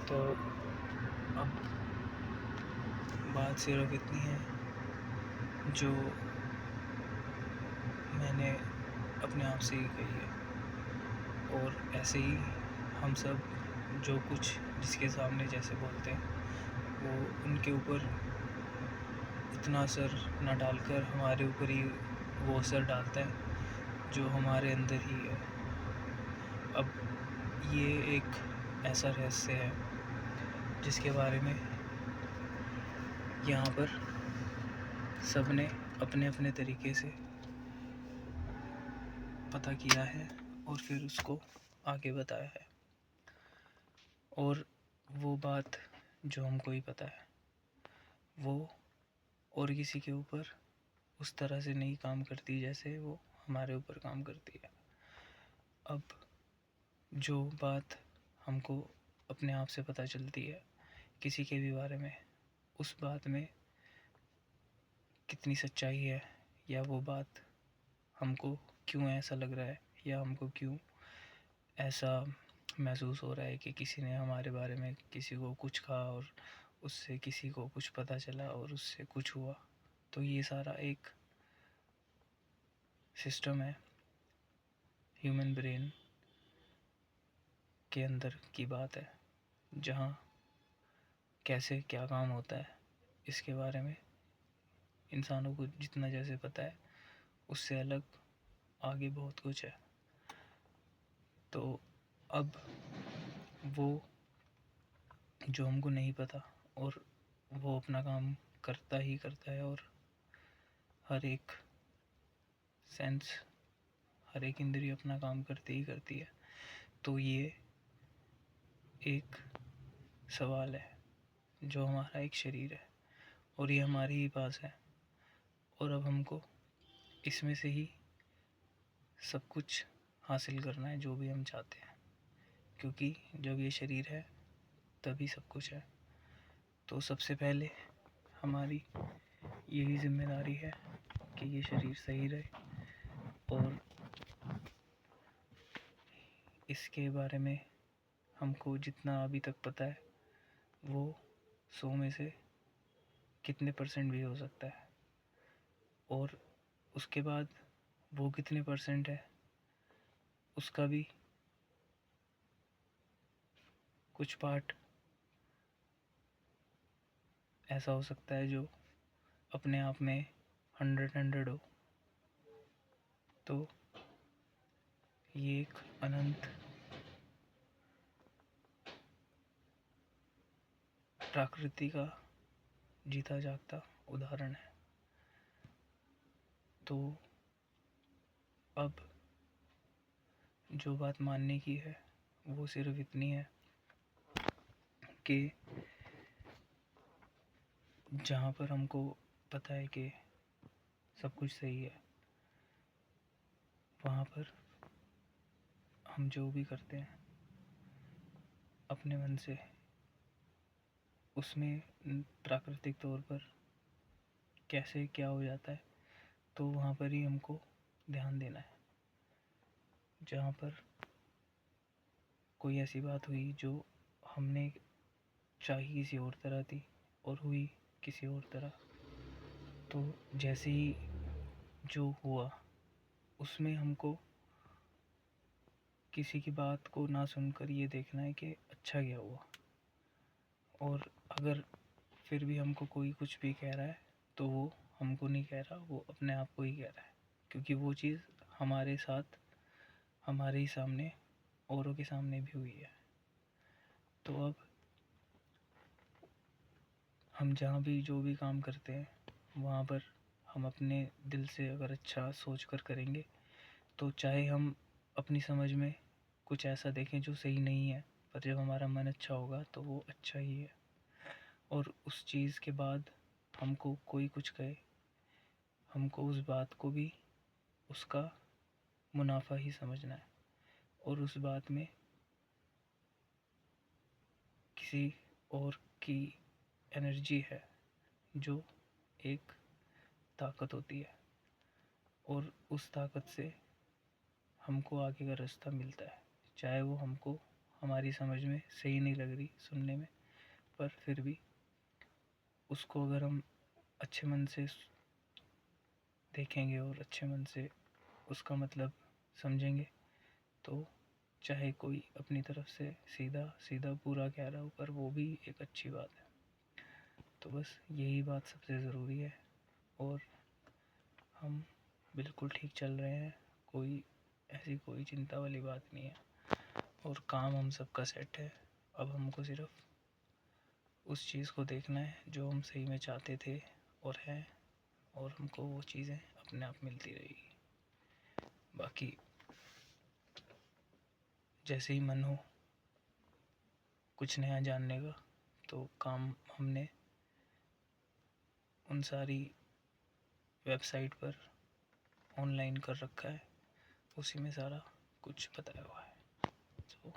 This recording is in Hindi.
तो अब बात सिर्फ इतनी है जो मैंने अपने आप से ही कही है। और ऐसे ही हम सब जो कुछ जिसके सामने जैसे बोलते हैं वो उनके ऊपर उतना असर न डालकर हमारे ऊपर ही वो असर डालता है जो हमारे अंदर ही है। अब ये एक ऐसा रहस्य है जिसके बारे में यहाँ पर सब ने अपने अपने तरीके से पता किया है और फिर उसको आगे बताया है। और वो बात जो हमको ही पता है वो और किसी के ऊपर उस तरह से नहीं काम करती जैसे वो हमारे ऊपर काम करती है। अब जो बात हमको अपने आप से पता चलती है किसी के भी बारे में, उस बात में कितनी सच्चाई है या वो बात हमको क्यों ऐसा लग रहा है या हमको क्यों ऐसा महसूस हो रहा है कि किसी ने हमारे बारे में किसी को कुछ कहा और उससे किसी को कुछ पता चला और उससे कुछ हुआ। तो ये सारा एक सिस्टम है ह्यूमन ब्रेन के अंदर की बात है, जहाँ कैसे क्या काम होता है इसके बारे में इंसानों को जितना जैसे पता है उससे अलग आगे बहुत कुछ है। तो अब वो जो हमको नहीं पता और वो अपना काम करता ही करता है और हर एक सेंस हर एक इंद्रिय अपना काम करती ही करती है। तो ये एक सवाल है जो हमारा एक शरीर है और ये हमारे ही पास है और अब हमको इसमें से ही सब कुछ हासिल करना है जो भी हम चाहते हैं, क्योंकि जब ये शरीर है तभी सब कुछ है। तो सबसे पहले हमारी यही जिम्मेदारी है कि ये शरीर सही रहे और इसके बारे में हमको जितना अभी तक पता है वो 100 में से कितने % भी हो सकता है और उसके बाद वो कितने % है उसका भी कुछ पार्ट ऐसा हो सकता है जो अपने आप में 100 हो। तो ये एक अनंत प्रकृति का जीता जागता उदाहरण है। तो अब जो बात मानने की है वो सिर्फ इतनी है कि जहाँ पर हमको पता है कि सब कुछ सही है वहाँ पर हम जो भी करते हैं अपने मन से उसमें प्राकृतिक तौर पर कैसे क्या हो जाता है तो वहाँ पर ही हमको ध्यान देना है। जहाँ पर कोई ऐसी बात हुई जो हमने चाही किसी और तरह थी और हुई किसी और तरह, तो जैसे ही जो हुआ उसमें हमको किसी की बात को ना सुनकर ये देखना है कि अच्छा क्या हुआ। और अगर फिर भी हमको कोई कुछ भी कह रहा है तो वो हमको नहीं कह रहा, वो अपने आप को ही कह रहा है, क्योंकि वो चीज़ हमारे साथ हमारे ही सामने औरों के सामने भी हुई है। तो अब हम जहाँ भी जो भी काम करते हैं वहाँ पर हम अपने दिल से अगर अच्छा सोच कर करेंगे तो चाहे हम अपनी समझ में कुछ ऐसा देखें जो सही नहीं है, पर जब हमारा मन अच्छा होगा तो वो अच्छा ही है। और उस चीज़ के बाद हमको कोई कुछ कहे, हमको उस बात को भी उसका मुनाफा ही समझना है और उस बात में किसी और की एनर्जी है जो एक ताकत होती है और उस ताकत से हमको आगे का रास्ता मिलता है, चाहे वो हमको हमारी समझ में सही नहीं लग रही सुनने में, पर फिर भी उसको अगर हम अच्छे मन से देखेंगे और अच्छे मन से उसका मतलब समझेंगे, तो चाहे कोई अपनी तरफ से सीधा सीधा पूरा कह रहा हो, पर वो भी एक अच्छी बात है। तो बस यही बात सबसे ज़रूरी है, और हम बिल्कुल ठीक चल रहे हैं, कोई चिंता वाली बात नहीं है, और काम हम सबका सेट है। अब हमको सिर्फ उस चीज़ को देखना है जो हम सही में चाहते थे और हैं, और हमको वो चीज़ें अपने आप मिलती रहेगी। बाकी जैसे ही मन हो कुछ नया जानने का, तो काम हमने उन सारी वेबसाइट पर ऑनलाइन कर रखा है, उसी में सारा कुछ बताया हुआ है। तो